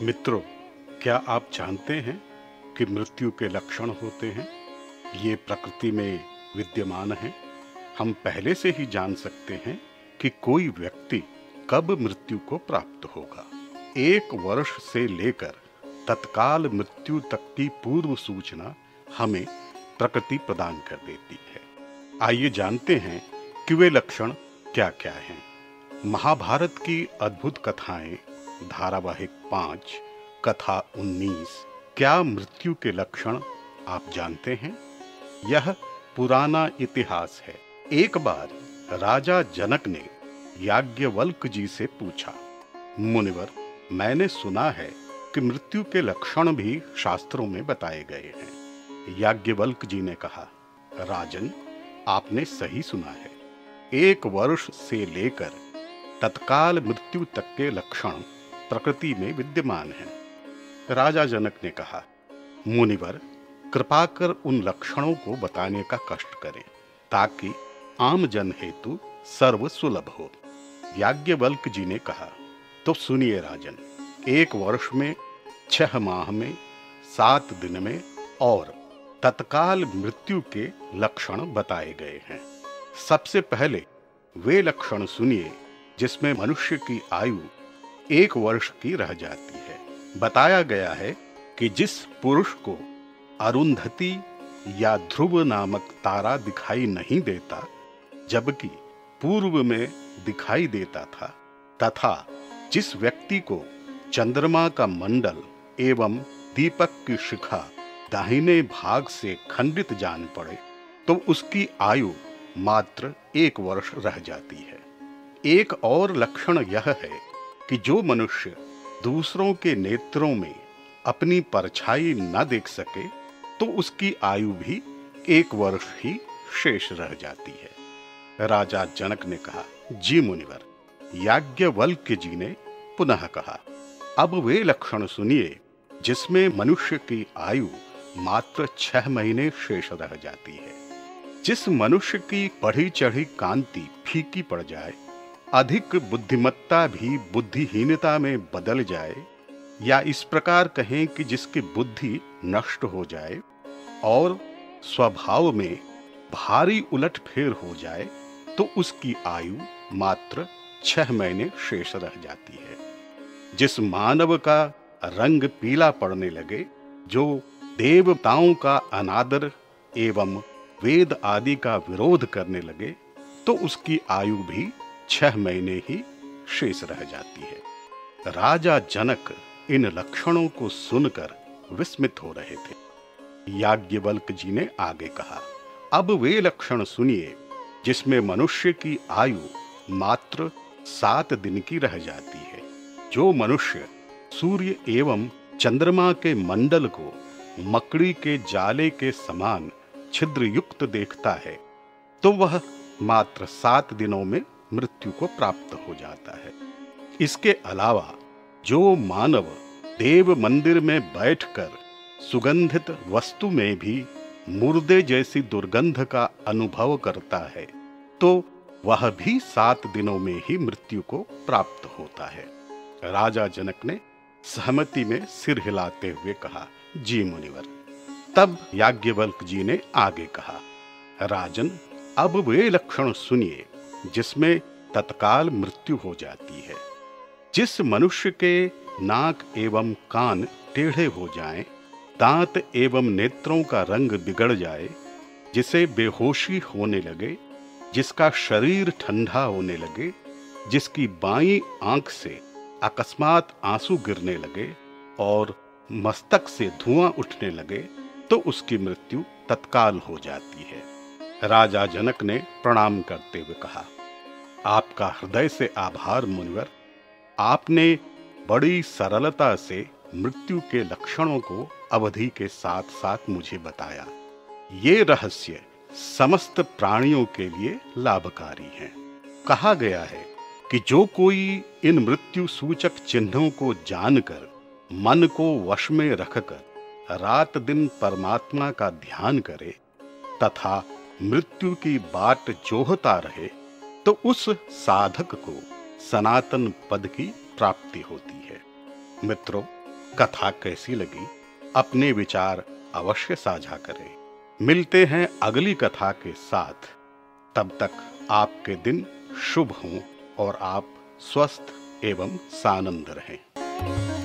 मित्रों, क्या आप जानते हैं कि मृत्यु के लक्षण होते हैं? ये प्रकृति में विद्यमान हैं। हम पहले से ही जान सकते हैं कि कोई व्यक्ति कब मृत्यु को प्राप्त होगा। 1 वर्ष से लेकर तत्काल मृत्यु तक की पूर्व सूचना हमें प्रकृति प्रदान कर देती है। आइए जानते हैं कि वे लक्षण क्या क्या हैं। महाभारत की अद्भुत कथाएं धारावाहिक 5 कथा 19 क्या मृत्यु के लक्षण आप जानते हैं? यह पुराना इतिहास है। एक बार राजा जनक ने याज्ञवल्क्य जी से पूछा, मुनिवर, मैंने सुना है कि मृत्यु के लक्षण भी शास्त्रों में बताए गए हैं। याज्ञवल्क्य जी ने कहा, राजन, आपने सही सुना है। 1 वर्ष से लेकर तत्काल मृत्यु तक के लक्षण प्रकृति में विद्यमान हैं। राजा जनक ने कहा, मुनिवर, कृपा कर उन लक्षणों को बताने का कष्ट करें ताकि आम जन हेतु सर्व सुलभ हो। याज्ञवल्क्य जी ने कहा, तो सुनिए राजन, 1 वर्ष में, 6 माह में, 7 दिन में और तत्काल मृत्यु के लक्षण बताए गए हैं। सबसे पहले वे लक्षण सुनिए जिसमें मनुष्य की आयु 1 वर्ष की रह जाती है। बताया गया है कि जिस पुरुष को अरुंधति या ध्रुव नामक तारा दिखाई नहीं देता जबकि पूर्व में दिखाई देता था, तथा जिस व्यक्ति को चंद्रमा का मंडल एवं दीपक की शिखा दाहिने भाग से खंडित जान पड़े तो उसकी आयु मात्र 1 वर्ष रह जाती है। एक और लक्षण यह है कि जो मनुष्य दूसरों के नेत्रों में अपनी परछाई न देख सके तो उसकी आयु भी 1 वर्ष ही शेष रह जाती है। राजा जनक ने कहा, जी मुनिवर। याज्ञवल्क्य जी ने पुनः कहा, अब वे लक्षण सुनिए जिसमें मनुष्य की आयु मात्र 6 महीने शेष रह जाती है। जिस मनुष्य की बढ़ी चढ़ी कांति फीकी पड़ जाए, अधिक बुद्धिमत्ता भी बुद्धिहीनता में बदल जाए, या इस प्रकार कहें कि जिसकी बुद्धि नष्ट हो जाए और स्वभाव में भारी उलटफेर हो जाए, तो उसकी आयु मात्र 6 महीने शेष रह जाती है। जिस मानव का रंग पीला पड़ने लगे, जो देवताओं का अनादर एवं वेद आदि का विरोध करने लगे, तो उसकी आयु भी 6 महीने ही शेष रह जाती है। राजा जनक इन लक्षणों को सुनकर विस्मित हो रहे थे। याज्ञवल्क्य जी ने आगे कहा, अब वे लक्षण सुनिए जिसमें मनुष्य की आयु मात्र 7 दिन की रह जाती है। जो मनुष्य सूर्य एवं चंद्रमा के मंडल को मकड़ी के जाले के समान छिद्र युक्त देखता है, तो वह मात्र 7 दिनों में मृत्यु को प्राप्त हो जाता है। इसके अलावा जो मानव देव मंदिर में बैठकर सुगंधित वस्तु में भी मुर्दे जैसी दुर्गंध का अनुभव करता है, तो वह भी 7 दिनों में ही मृत्यु को प्राप्त होता है। राजा जनक ने सहमति में सिर हिलाते हुए कहा, जी मुनिवर। तब याज्ञवल्क्य जी ने आगे कहा, राजन, अब वे लक्षण सुनिए जिसमें तत्काल मृत्यु हो जाती है। जिस मनुष्य के नाक एवं कान टेढ़े हो जाएं, दांत एवं नेत्रों का रंग बिगड़ जाए, जिसे बेहोशी होने लगे, जिसका शरीर ठंडा होने लगे, जिसकी बाईं आंख से अकस्मात आंसू गिरने लगे और मस्तक से धुआं उठने लगे, तो उसकी मृत्यु तत्काल हो जाती है। राजा जनक ने प्रणाम करते हुए कहा, आपका हृदय से आभार मुनिवर। आपने बड़ी सरलता से मृत्यु के लक्षणों को अवधि के साथ साथ मुझे बताया। ये रहस्य समस्त प्राणियों के लिए लाभकारी है। कहा गया है कि जो कोई इन मृत्यु सूचक चिन्हों को जानकर मन को वश में रखकर रात दिन परमात्मा का ध्यान करे तथा मृत्यु की बाट जोहता रहे, तो उस साधक को सनातन पद की प्राप्ति होती है। मित्रों, कथा कैसी लगी अपने विचार अवश्य साझा करें। मिलते हैं अगली कथा के साथ। तब तक आपके दिन शुभ हों और आप स्वस्थ एवं सानंद रहें।